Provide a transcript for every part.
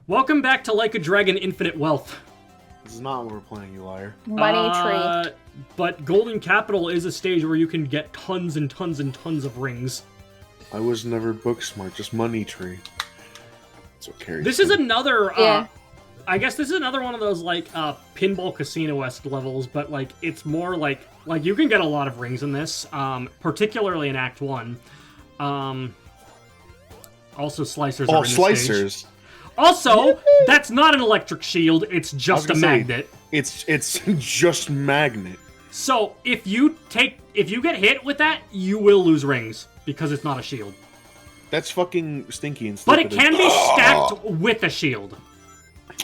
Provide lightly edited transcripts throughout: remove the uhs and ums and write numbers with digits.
Welcome back to Like a Dragon Infinite Wealth. This is not what we're playing, you liar. Money tree. But Golden Capital is a stage where you can get tons and tons and tons of rings. I was never book smart, just money tree. That's what carries. This is another, Yeah. I guess this is another one of those, like, Pinball Casino-esque levels, but, like, it's more like you can get a lot of rings in this, particularly in Act 1. Also, slicers are in this slicers. stage. Also, that's not an electric shield, it's just a magnet. It's just magnet. So, if you get hit with that, you will lose rings, because it's not a shield. That's fucking stinky and But stupid. it can be stacked with a shield.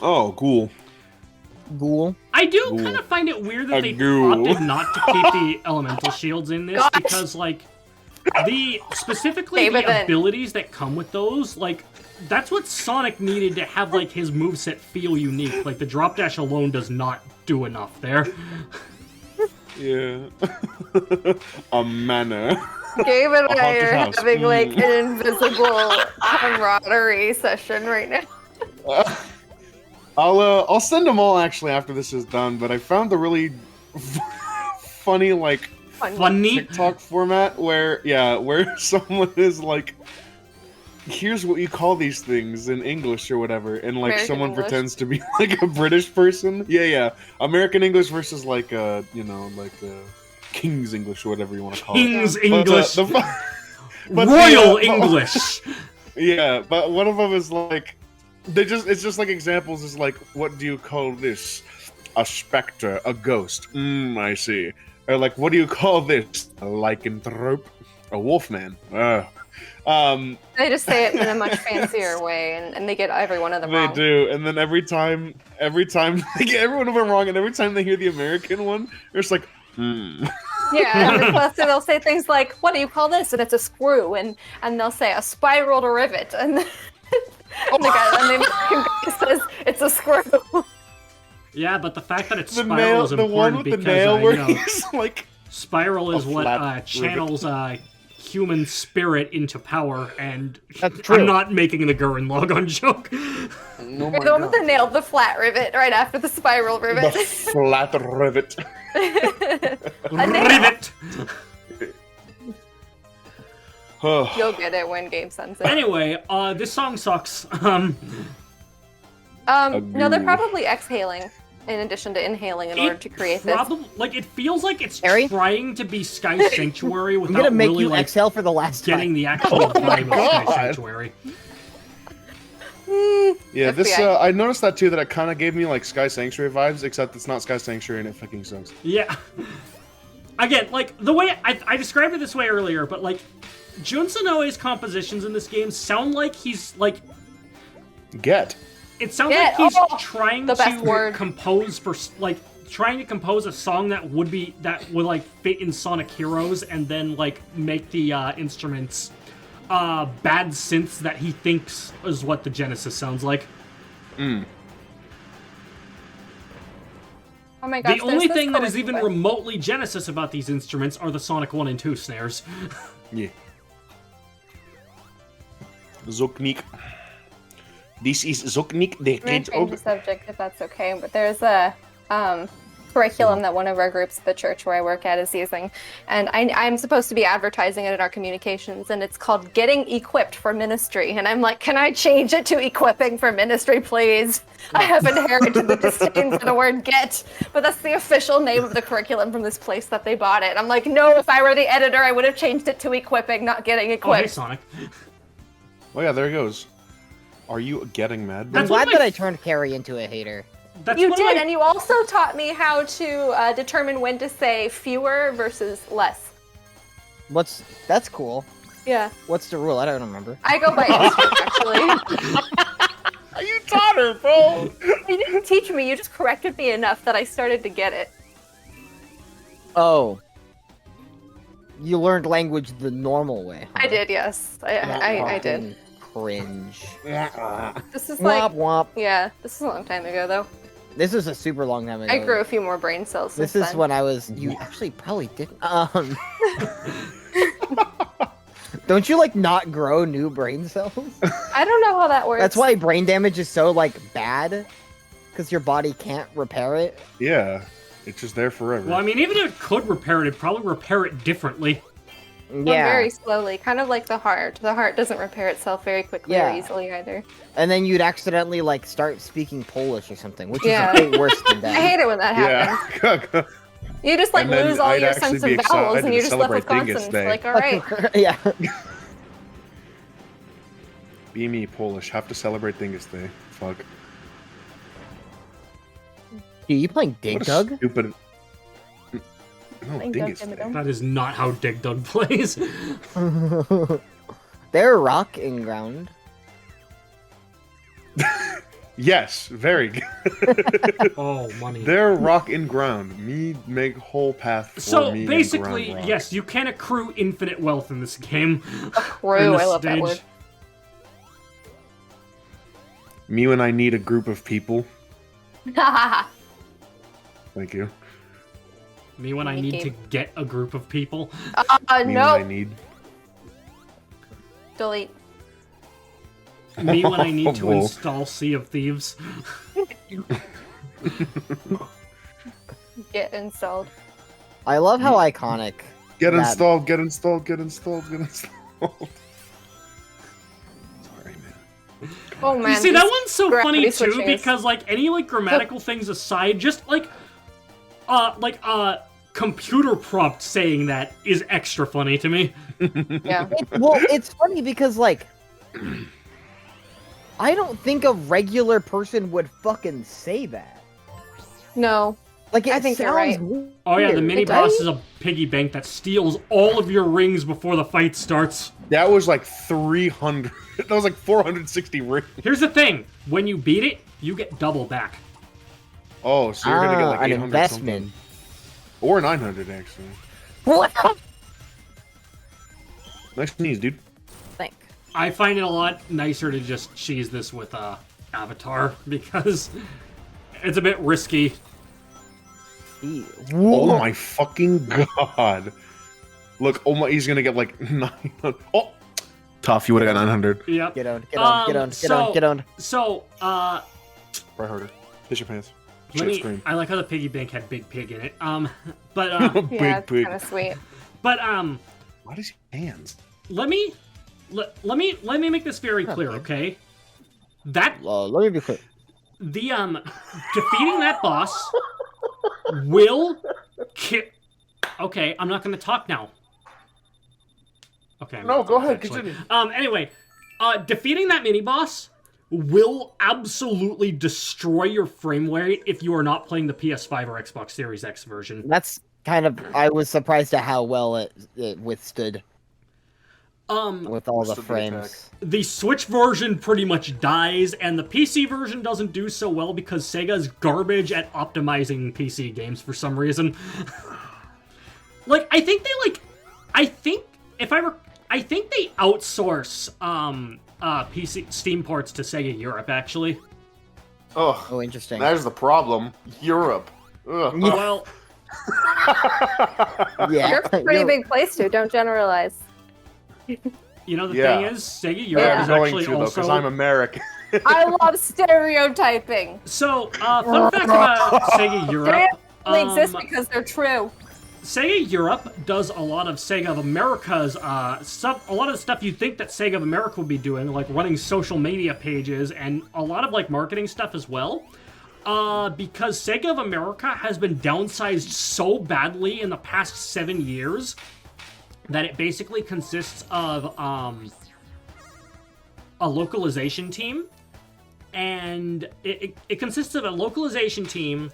Oh, cool. Ghoul. I do Ghoul. kind of find it weird that A they ghoul. opted not to keep the elemental shields in this, because, like, specifically the abilities that come with those, like, that's what Sonic needed to have, like, his moveset feel unique. Like, the drop dash alone does not do enough there. Yeah. A mana. Gabe and I haunted are house. having like an invisible camaraderie session right now. I'll send them all actually after this is done, but I found the really funny, like, Funny? TikTok format where someone is like, here's what you call these things in English or whatever, and like American someone English. pretends to be like a British person. Yeah. American English versus like King's English or whatever you want to call it. King's English. But Royal English. Yeah, but one of them is like, it's just like examples is like, what do you call this? A specter, a ghost. I see. Or like, what do you call this? A lycanthrope, a wolfman. They just say it in a much fancier way, and they get every one of them wrong. They do, and then every time they get every one of them wrong, and every time they hear the American one, they're just like, Yeah, and plus they'll say things like, "What do you call this?" and it's a screw, and they'll say a spiraled rivet, and the American guy says it's a screw. Yeah, but the fact that it's the spiral nail, is the one important with the because, nail you where know, he's like, spiral is a what flat channels human spirit into power, and That's true. I'm not making the Gurren Logon joke. oh You're my the one with God. the nail, the flat rivet, right after the spiral The rivet. flat rivet. A nail. Rivet! You'll get it when Gabe sends it. Anyway, this song sucks. No, they're Agreed. probably exhaling in addition to inhaling in order to create this. Like, it feels like it's Harry? trying to be Sky Sanctuary I'm without gonna make really, you like, exhale for the last getting time. the actual vibe of Sky God. Sanctuary. Yeah, this FBI. I noticed that too. That it kind of gave me like Sky Sanctuary vibes, except it's not Sky Sanctuary and it fucking sucks. Yeah. Again, like, the way I described it this way earlier, but, like, Jun Sonoe's compositions in this game sound like he's, like, Get. it sounds Yeah, like he's oh, trying the best to word. compose for, like, trying to compose a song that would like fit in Sonic Heroes, and then, like, make the instruments bad synths that he thinks is what the Genesis sounds like. Oh my gosh, The only there's thing this that is even chorus. remotely Genesis about these instruments are the Sonic 1 and 2 snares. Yeah. Zoknik. This is Zoknik the I'm gonna change the Hedgehog. subject if that's okay, but there's a curriculum that one of our groups at the church where I work at is using, and I'm supposed to be advertising it in our communications, and it's called Getting Equipped for Ministry, and I'm like, can I change it to Equipping for Ministry, please? I have inherited the disdain for the word get, but that's the official name of the curriculum from this place that they bought it. I'm like, no, if I were the editor, I would have changed it to Equipping, not Getting Oh, hey, Equipped. Sonic. Oh yeah, there he goes. Are you getting mad? I'm That's one glad of my that I turned Carrie into a hater. That's You one of did, my- and you also taught me how to determine when to say fewer versus less. That's cool. Yeah, What's the rule? I don't remember. I go by instinct, actually. You taught her, bro. You didn't teach me, you just corrected me enough that I started to get it. Oh. You learned language the normal way. Huh? I did, yes. I did. Cringe. This is Womp like, womp. yeah, this is a long time ago, though. This is a super long time ago. I grew a few more brain cells since This is then. when I was. You actually probably didn't. Don't you like not grow new brain cells? I don't know how that works. That's why brain damage is so like bad, because your body can't repair it. Yeah, it's just there forever. Well, I mean, even if it could repair it, it'd probably repair it differently. Yeah, very slowly, kind of like the heart. The heart doesn't repair itself very quickly or easily either. and then you'd accidentally like start speaking Polish or something, which Yeah. is way worse than that. I hate it when that happens. Yeah. You just like And then lose all I'd your actually sense of be vowels, excited and you're to just left with celebrate Dingus consonants. Day. Like, all right. Yeah. Be me, Polish. Have to celebrate Dingus Day. Fuck. Dude, you playing Dig What a Dug? stupid. No, Playing Dingus Dug Day. Dug. That is not how Dig Dug plays. They're rock in ground. Yes, very good. Oh, money. Their rock in ground. Me make whole path for So me basically, in ground rock. yes, you can accrue infinite wealth in this game. Accrue, I love that word. Me when I need a group of people. Thank you. Me when I need to get a group of people. Me when I no. need. Delete. Me when I need to Whoa. install Sea of Thieves. Get installed. I love how iconic. Get that- installed, get installed, get installed, get installed. Sorry, man. Oh man. You see, that these one's so gravity funny too, switching is- because like any like grammatical things aside, just like computer prompt saying that is extra funny to me. Yeah. Well, it's funny because like I don't think a regular person would fucking say that. No. Like it I think you're sounds right. weird. Oh yeah, the mini It boss does? is a piggy bank that steals all of your rings before the fight starts. That was like 300. That was like 460 rings. Here's the thing: when you beat it, you get double back. Oh, so you're gonna get like an 800 investment. something. Or 900 actually. What? Nice sneeze, dude. Think. I find it a lot nicer to just cheese this with Avatar because it's a bit risky. Oh my fucking god. Look, oh my, he's gonna get like 900. Oh! Tough, you would've got 900. Yep. Get on, get on, get on, get on, get on. So, Right harder. Piss your pants. Scream. I like how the piggy bank had Big Pig in it. But Big Yeah, it's pig. kind of sweet. but What is your hands? let me make this very clear, okay? That Let me be clear. the defeating that boss will kill. Okay, I'm not going to talk now. Okay. I'm No, gonna go talk, ahead, actually. continue. Anyway, defeating that mini boss will absolutely destroy your frame rate if you are not playing the PS5 or Xbox Series X version. That's kind of. I was surprised at how well it withstood with all the Withstood the frames. The Switch version pretty much dies, and the PC version doesn't do so well because Sega's garbage at optimizing PC games for some reason. I think they outsource PC Steam ports to Sega Europe actually. Oh, Oh, interesting. there's the problem. Europe. Ugh. Well, Yeah, Europe's a pretty big place to. Don't generalize. you know the Yeah. thing is, Sega Europe Yeah. is I'm going actually to though, because also. I'm American. I love stereotyping. So, fun fact about Sega Europe. They exist because they're true. Sega Europe does a lot of Sega of America's stuff. A lot of the stuff you'd think that Sega of America would be doing, like running social media pages and a lot of like marketing stuff as well. Because Sega of America has been downsized so badly in the past 7 years that it basically consists of a localization team, and it consists of a localization team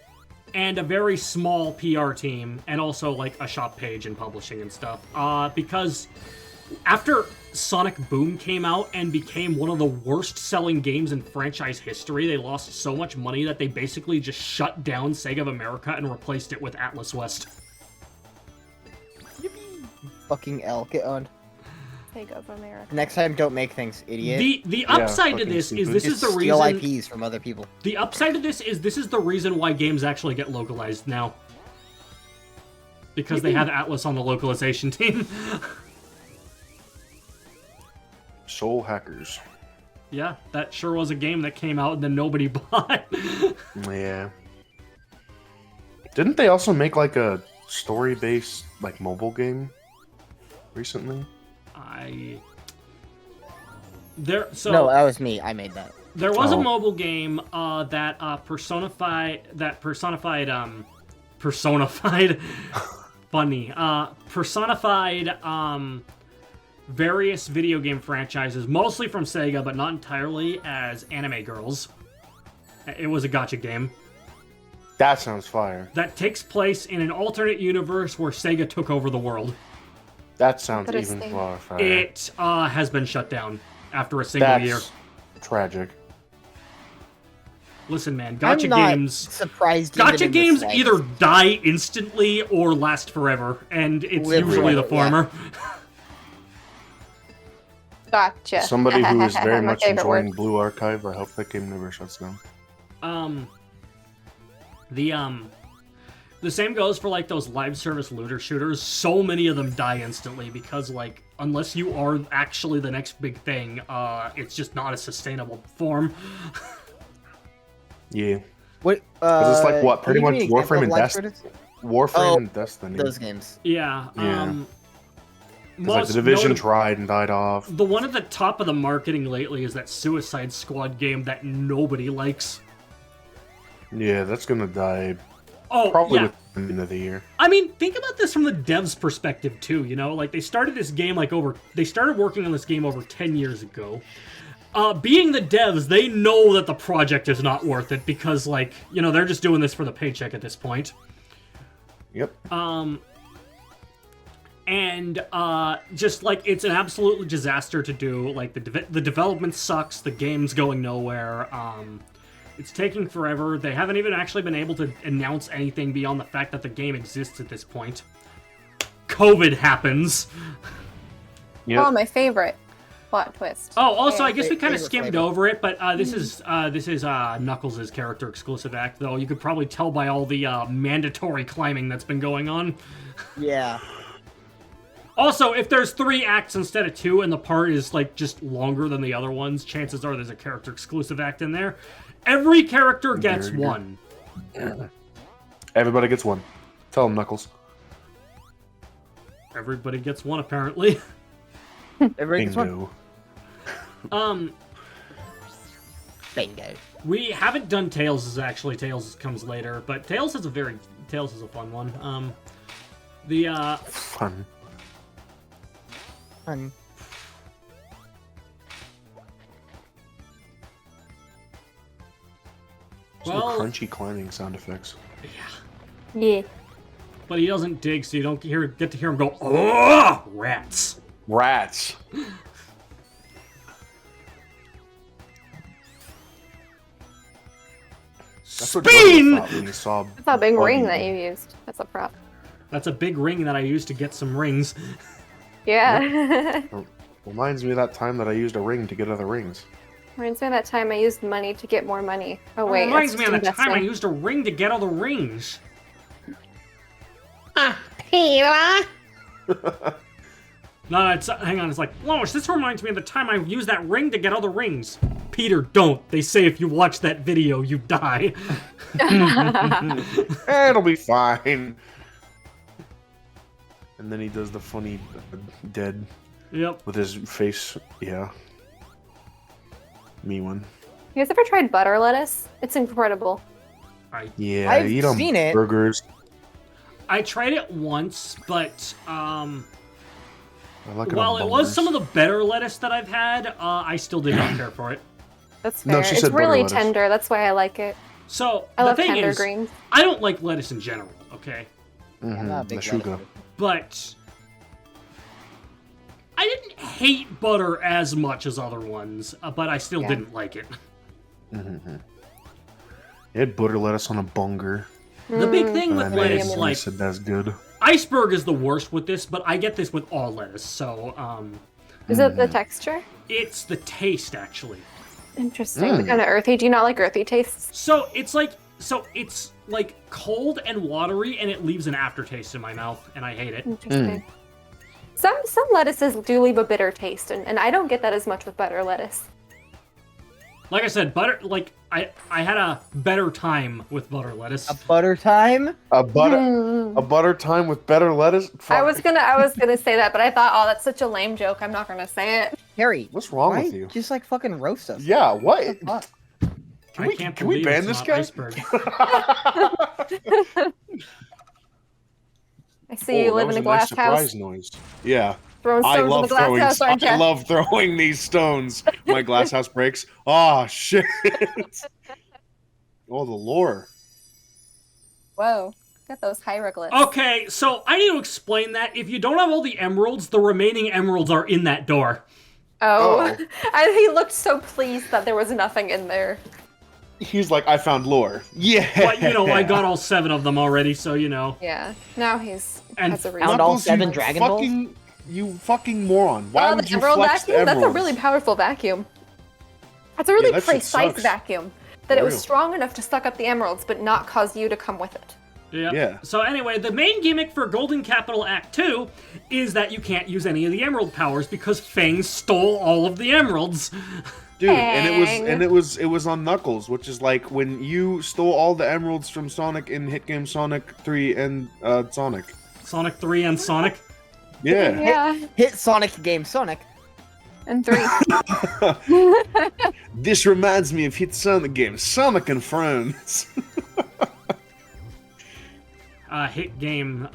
and a very small PR team, and also like a shop page and publishing and stuff. Because after Sonic Boom came out and became one of the worst selling games in franchise history, they lost so much money that they basically just shut down Sega of America and replaced it with Atlas West. fucking L. Get on. Sega of America. Next time, don't make things, idiot. The upside to fucking this is stupid. this Just is the steal reason. IPs from other people. The upside to this is the reason why games actually get localized now. Because they have Atlas on the localization team. Soul Hackers. Yeah, that sure was a game that came out and then nobody bought. Yeah. Didn't they also make like a story-based like mobile game recently? No, that was me. I made that. There was a mobile game that personified various video game franchises, mostly from Sega, but not entirely, as anime girls. It was a gacha game. That sounds fire. That takes place in an alternate universe where Sega took over the world. That sounds even far. It has been shut down after a single year. Tragic. Listen, man, I'm gacha not games. Surprised. Gacha games either die instantly or last forever, and it's usually the former. Gotcha. Somebody who is very My much favorite enjoying word. Blue Archive, I hope that game never shuts down. The same goes for like those live service looter shooters. So many of them die instantly because like unless you are actually the next big thing, it's just not a sustainable form. Yeah. What? It's like what? Pretty much give me an Warframe and example of Destiny. live Warframe and Destiny. those games. Yeah. Yeah. It's like the Division tried and died off. The one at the top of the marketing lately is that Suicide Squad game that nobody likes. Yeah, that's gonna die. Oh, Probably yeah. within the end of the year. I mean, think about this from the devs' perspective too. You know, like they started this game they started working on this game over 10 years ago. Being the devs, they know that the project is not worth it because, like, you know, they're just doing this for the paycheck at this point. Yep. And just like it's an absolute disaster to do. Like the development sucks. The game's going nowhere. It's taking forever. They haven't even actually been able to announce anything beyond the fact that the game exists at this point. COVID happens. Yep. Oh, my favorite plot twist. Oh, also, Yeah, I guess we kind of favorite skimmed flavor. over it, but this is Knuckles' character exclusive act, though. You could probably tell by all the mandatory climbing that's been going on. Yeah. Also, if there's 3 acts instead of 2 and the part is like just longer than the other ones, chances are there's a character exclusive act in there. Every character gets Very good. one. Everybody gets one. Tell them, Knuckles. Everybody gets one, apparently. Everybody gets one. Bingo. Bingo. We haven't done Tails, actually. Tails comes later, but Tails is a fun one. Fun. Fun. Some Well- crunchy climbing sound effects. Yeah. But he doesn't dig, so you don't get to hear him go, "Oh, rats!" Rats. That's what Spin! Jordan thought when he saw That's a big ring Buggy. that you used. That's a prop. That's a big ring that I used to get some rings. Yeah. Reminds me of that time that I used a ring to get other rings. Reminds me of that time I used money to get more money. Oh wait, Reminds that's me of the just time I investing. used a ring to get other rings. No, hang on. It's like, Lois, this reminds me of the time I used that ring to get other rings. Peter, don't. They say if you watch that video, you die. It'll be fine. And then he does the funny dead Yep. with his face. Yeah. Me one. You guys ever tried butter lettuce? It's incredible. Yeah, I've eat 'em seen it. burgers. I tried it once, but I like while on it was burgers. some of the better lettuce that I've had, I still did not care for it. That's No, fair. she It's said butter really lettuce. tender. That's why I like it. So I the love thing tender is, greens. I don't like lettuce in general. Okay, Mhm, I'm not a the big sugar. lettuce. but I didn't hate butter as much as other ones, but I still Yeah. didn't like it. It had butter lettuce on a bunger. The big thing with And lettuce, I like, said that's good. iceberg is the worst with this, but I get this with all lettuce, so, Is it the texture? it's the taste, actually. Interesting. Kind of earthy. Do you not like earthy tastes? So, it's like cold and watery, and it leaves an aftertaste in my mouth, and I hate it. Interesting. Some lettuces do leave a bitter taste, and I don't get that as much with butter lettuce. Like I said, butter. Like I had a better time with butter lettuce. A butter time? A butter time with better lettuce? Fuck. I was gonna say that, but I thought, oh, that's such a lame joke. I'm not gonna say it. Harry, What's wrong why with you? just like fucking roast us? Yeah, what? What the fuck? Can we ban this guy? I see you live in a glass surprise house. Noise. Yeah. Throwing stones in the glass house, aren't you? I love throwing these stones. My glass house breaks. Oh shit. Oh, the lore. Whoa. Got those hieroglyphs. Okay, so I need to explain that. If you don't have all the emeralds, the remaining emeralds are in that door. Oh. And he looked so pleased that there was nothing in there. He's like, I found lore. Yeah. But, I got all 7 of them already, so, Yeah. Now has a reason. Found all 7 you Dragon Balls? You fucking moron. Why would the you emerald flex vacuum? the That's emeralds? a really powerful vacuum. That's a really that shit precise sucks. vacuum. That For it was real. strong enough to suck up the emeralds, but not cause you to come with it. Yeah. So anyway, the main gimmick for Golden Capital Act 2 is that you can't use any of the emerald powers because Fang stole all of the emeralds. Dude, Fang. and it was on Knuckles, which is like when you stole all the emeralds from Sonic in hit game Sonic 3 and Sonic. Sonic 3 and Sonic. Yeah. Yeah. Hit Sonic game Sonic. And 3. This reminds me of hit Sonic games, Sonic and Friends. Hit game,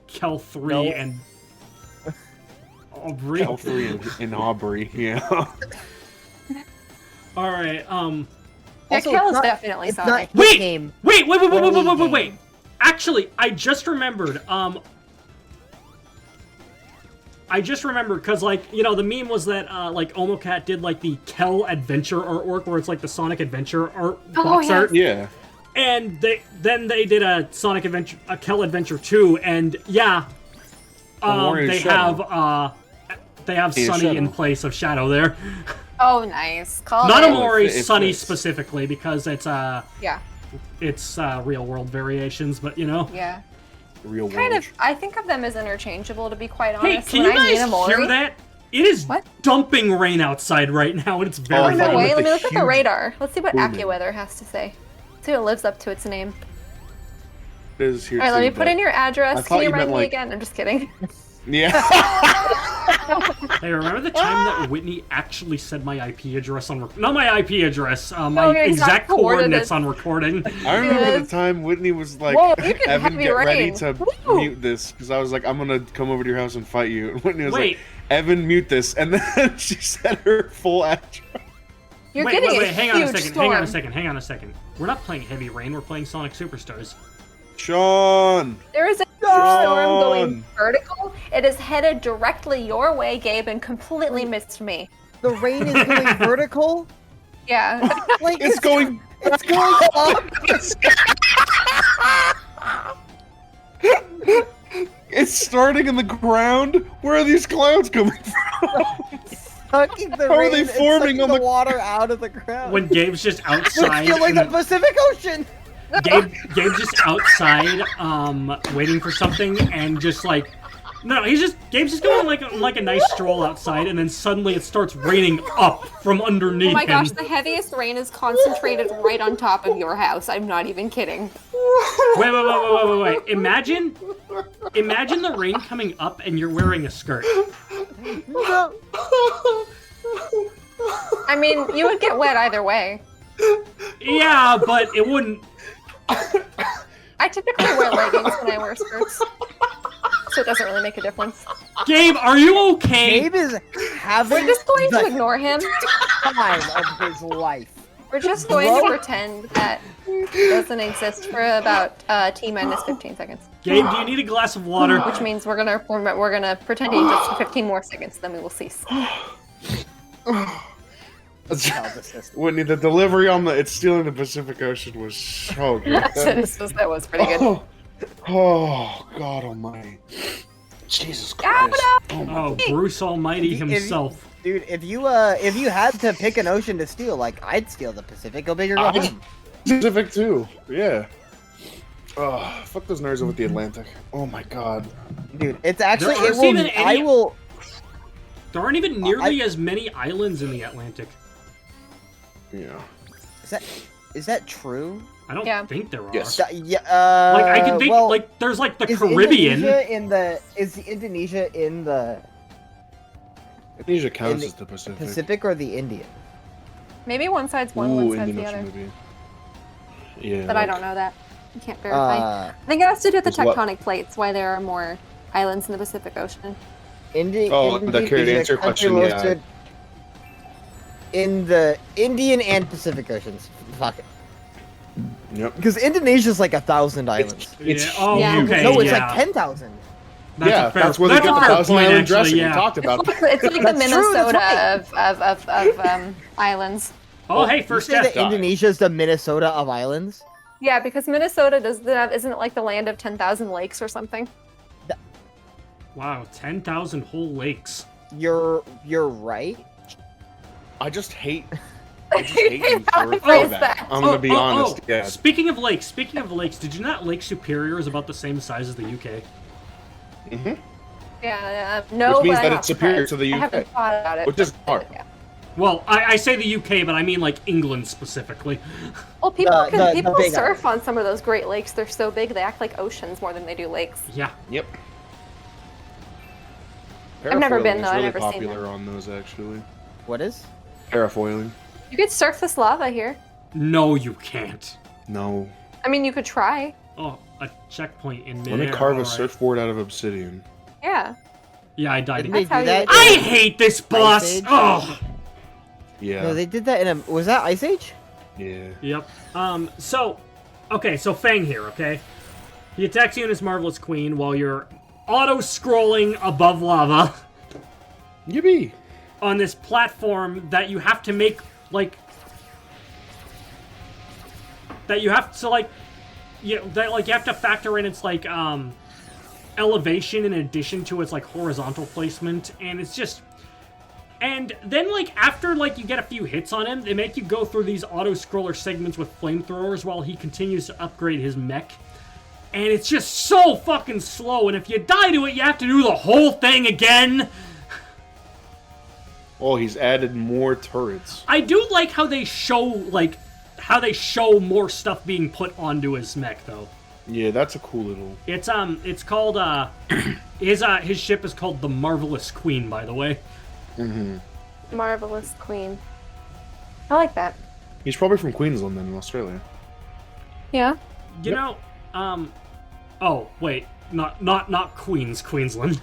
Kel 3 No. and Aubrey. Kel 3 and Aubrey, yeah. Alright, Yeah, Also, Kel it's is not- definitely It's Sonic. not hit Wait! game. Wait. Actually, I just remembered, because, the meme was that, Omocat did, the Kel Adventure artwork, where it's, the Sonic Adventure box yeah. art. Yeah. And they did a Sonic Adventure, a Kel Adventure 2, and, yeah, Warrior's Shadow. they have Yeah, Sunny Shadow. in place of Shadow there. Oh, nice. Call Not it. Amori, It Sunny fits. specifically, because it's, Yeah. real-world variations, but, Yeah. Real world. Kind of. I think of them as interchangeable, to be quite Hey, honest. can when you I meet guys Amori, hear that? It is What? dumping rain outside right now, and it's Oh, very I No thought you way. meant Let me the look at the huge radar. Let's see what booming. AccuWeather has to say. Let's see what lives up to its name. It is here All right, let too, me put but- in your I address. thought Can you you meant, remind me like- again? I'm just kidding. Yeah. Hey, remember the time that Whitney actually said my IP address on... Not my IP address, my No, your exact exact coordinates coordinates. on recording. I remember Yes. the time Whitney was like, Whoa, you can Evan, heavy get ready rain. to Woo. mute this. Because I was like, I'm going to come over to your house and fight you. And Whitney was Wait. like, Evan, mute this. And then she said her full address. You're Wait, getting a hang on a huge second, storm. hang on a second. We're not playing Heavy Rain, we're playing Sonic Superstars. Sean! There is a huge storm going vertical. It is headed directly your way, Gabe, and completely missed me. The rain is going vertical? Yeah. Like It's going... It's going up. It's starting in the ground? Where are these clouds coming from? Sucking the How are rain they and forming sucking on the the- water out of the ground. When Gabe's just It's outside... feeling the and- Pacific Ocean. Gabe's just outside, waiting for something, and just like, no, Gabe's just going like a nice stroll outside, and then suddenly it starts raining up from underneath Oh my gosh, him. the heaviest rain is concentrated right on top of your house. I'm not even kidding. Wait. Imagine the rain coming up, and you're wearing a skirt. I mean, you would get wet either way. Yeah, but it wouldn't. I typically wear leggings when I wear skirts, so it doesn't really make a difference. Gabe, are you okay? Gabe is having We're just going to the ignore him. time of his life. We're just going to pretend that it doesn't exist for about T-minus 15 seconds. Gabe, do you need a glass of water? Which means we're gonna pretend it exists for 15 more seconds, then we will cease. Whitney, the delivery on the "It's Stealing the Pacific Ocean" was so good. That was pretty good. Oh, God Almighty! Jesus Christ! Oh, Bruce Almighty himself. Dude, if you had to pick an ocean to steal, like I'd steal the Pacific. Go big or go home. Pacific too. Yeah. Oh, fuck those nerds over at the Atlantic. Oh my god. Dude, it's actually There it aren't even will. I any- will. There aren't even nearly as many islands in the Atlantic. Yeah. Is that true? I don't Yeah. think there are. Yes. Yeah. Like I can think, well, like there's like the is Caribbean. Is Indonesia in the Indonesia counts In as the Pacific. Pacific or the Indian? Maybe one side's one, Ooh, one side's the Indian other. Ocean maybe. Yeah. But I like- don't know that. I can't verify. Uh, I think it has to do with the is what- tectonic plates, why there are more islands in the Pacific Ocean. Oh, that could answer your question, yeah. Roasted in the Indian and Pacific Oceans. Fuck it. Yep. Because Indonesia's like 1,000 islands. It's yeah. Oh, Yeah. okay. No, it's yeah. like 10,000. That's yeah, a fair, that's where they that's get a the fair 1,000 point, island actually, dressing yeah. we talked about. It's like the That's true, that's Minnesota of islands. Oh, hey, You first say death. that Indonesia's the Minnesota of islands? Yeah, because Minnesota isn't it like the land of 10,000 lakes or something? Wow, 10,000 whole lakes. You're right. I just hate you How for to phrase that. that. I'm gonna be honest. Yeah. Speaking of lakes, did you not Lake Superior is about the same size as the UK? Mm-hmm. Yeah, no, Which means but that I'm not it's superior surprised. to the I UK. haven't thought about it. Which is hard. Yeah. Well, I say the UK, but I mean like England specifically. Well, people The big surf on some of those Great Lakes. They're so big, they act like oceans more than they do lakes. Yeah. Yep. I've never been, Parafoiling though. is I've really never seen popular them. on those actually. What is? Parafoiling. You could surf this lava here. No, you can't. No. I mean, you could try. Oh, a checkpoint in Let midair. me carve a alright. surfboard out of obsidian. Yeah. Yeah, I died Didn't they again. That's do how you that? would- I hate this boss! Age? Oh! Yeah. No, they did that in a. Was that Ice Age? Yeah. Yep. So Fang here, okay? He attacks you and his Marvelous Queen while you're auto-scrolling above lava Yippee! on this platform that you have to make, like... That you have to, like... You have to factor in its, like, elevation in addition to its, like, horizontal placement, and it's just... And then, like, after, like, you get a few hits on him, they make you go through these auto-scroller segments with flamethrowers while he continues to upgrade his mech. And it's just so fucking slow, and if you die to it, you have to do the whole thing again! Oh, he's added more turrets. I do like how they show more stuff being put onto his mech, though. Yeah, that's a cool little. It's called, his ship is called the Marvelous Queen, by the way. Mm-hmm. Marvelous Queen. I like that. He's probably from Queensland then, in Australia. Yeah. You know, oh, wait. Not Queensland.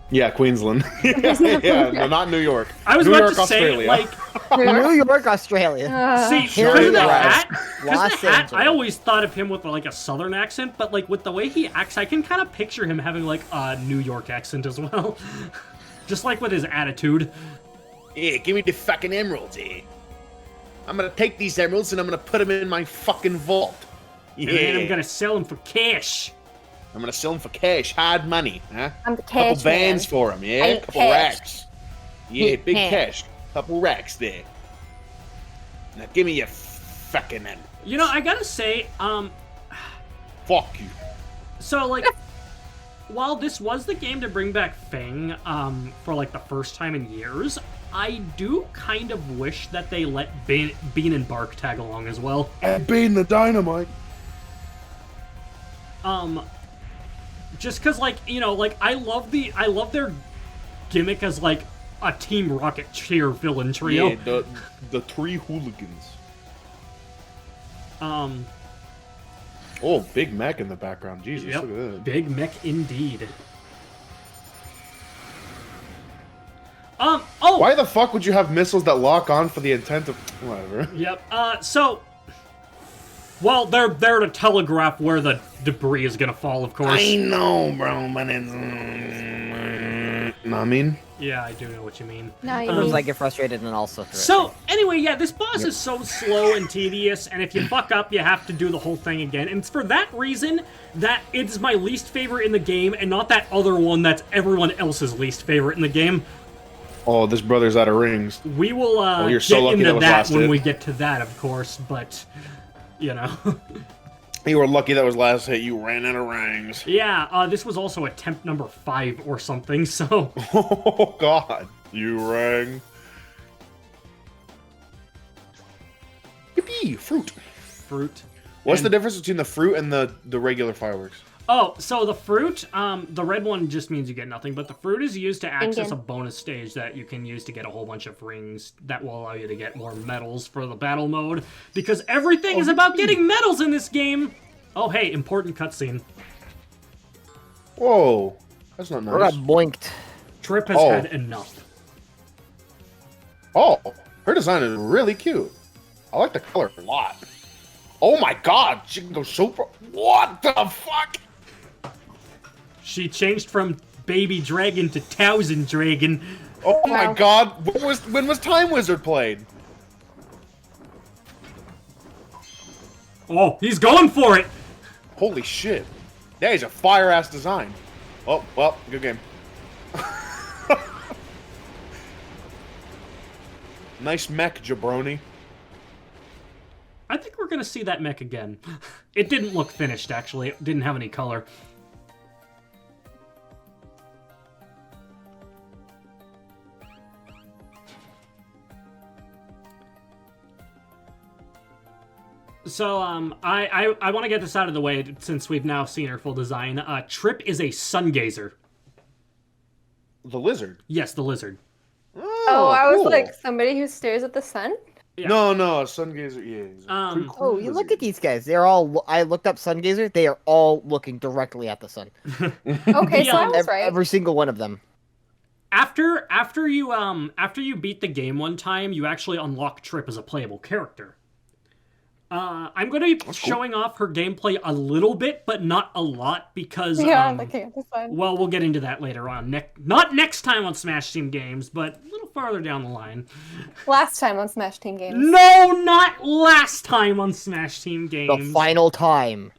Yeah, Queensland. yeah, no, not New York. I was New about York, to Australia. say, like, New York, Australia. see, Here because of in the the hat, West, because of Los the hat, Angeles. I always thought of him with, like, a southern accent, but, like, with the way he acts, I can kind of picture him having, like, a New York accent as well. Just like with his attitude. Yeah, give me the fucking emeralds, eh? I'm gonna take these emeralds and I'm gonna put them in my fucking vault. Yeah. And then I'm gonna sell him for cash. I'm gonna sell them for cash, hard money, huh? I'm the Couple cash vans man. for them, yeah? I Couple cash. racks. Yeah, big cash. Couple racks there. Now give me your fucking emeralds. You know, I gotta say, Fuck you. so, like, while this was the game to bring back Fang, for, like, the first time in years, I do kind of wish that they let Bean and Bark tag along as well. And being the dynamite. Just because, like, you know, like, I love their gimmick as, like, a Team Rocket cheer villain trio. Yeah, the three hooligans. Oh, Big Mac in the background. Jesus, Yep, look at that. Big Mech indeed. Oh! Why the fuck would you have missiles that lock on for the intent of... Whatever. Yep, well, they're there to telegraph where the debris is gonna fall, of course. I know, bro, but it's... Know what I mean? Yeah, I do know what you mean. No, you Sometimes mean- I get frustrated and also through So, anyway, yeah, this boss is so slow and tedious, and if you fuck up, you have to do the whole thing again. And it's for that reason that it's my least favorite in the game, and not that other one that's everyone else's least favorite in the game. Oh, this brother's out of rings. We will you're so get lucky into that was that last when hit. we get to that, of course, but, you know. You were lucky that was last hit. You ran out of rangs. Yeah, this was also attempt number 5 or something, so... Oh, God. You rang. Yippee! Fruit. Fruit. What's the difference between the fruit and the regular fireworks? Oh, so the fruit, the red one just means you get nothing, but the fruit is used to access a bonus stage that you can use to get a whole bunch of rings that will allow you to get more medals for the battle mode, because everything is about getting medals in this game! Oh, hey, important cutscene. Whoa. That's not nice. I got boinked. Trip has had enough. Oh, her design is really cute. I like the color a lot. Oh my God, she can go super... What the fuck? She changed from baby dragon to thousand dragon. Oh my God, when was Time Wizard played? Oh, he's going for it! Holy shit. Yeah, he's a fire-ass design. Oh, well, good game. Nice mech, jabroni. I think we're gonna see that mech again. It didn't look finished, actually. It didn't have any color. So, I want to get this out of the way since we've now seen her full design. Trip is a sun gazer. The lizard? Yes, the lizard. Oh, I was like, somebody who stares at the sun? Yeah. No, sun gazer. Yeah. Oh, you look at these guys. They're all. I looked up sun gazer. They are all looking directly at the sun. Okay, so I was right. Every single one of them. After you beat the game one time, you actually unlock Trip as a playable character. I'm going to be showing off her gameplay a little bit, but not a lot, because... Yeah, looking at the sun. Well, we'll get into that later on. Not next time on Smash Team Games, but a little farther down the line. Last time on Smash Team Games. No, not last time on Smash Team Games. The final time.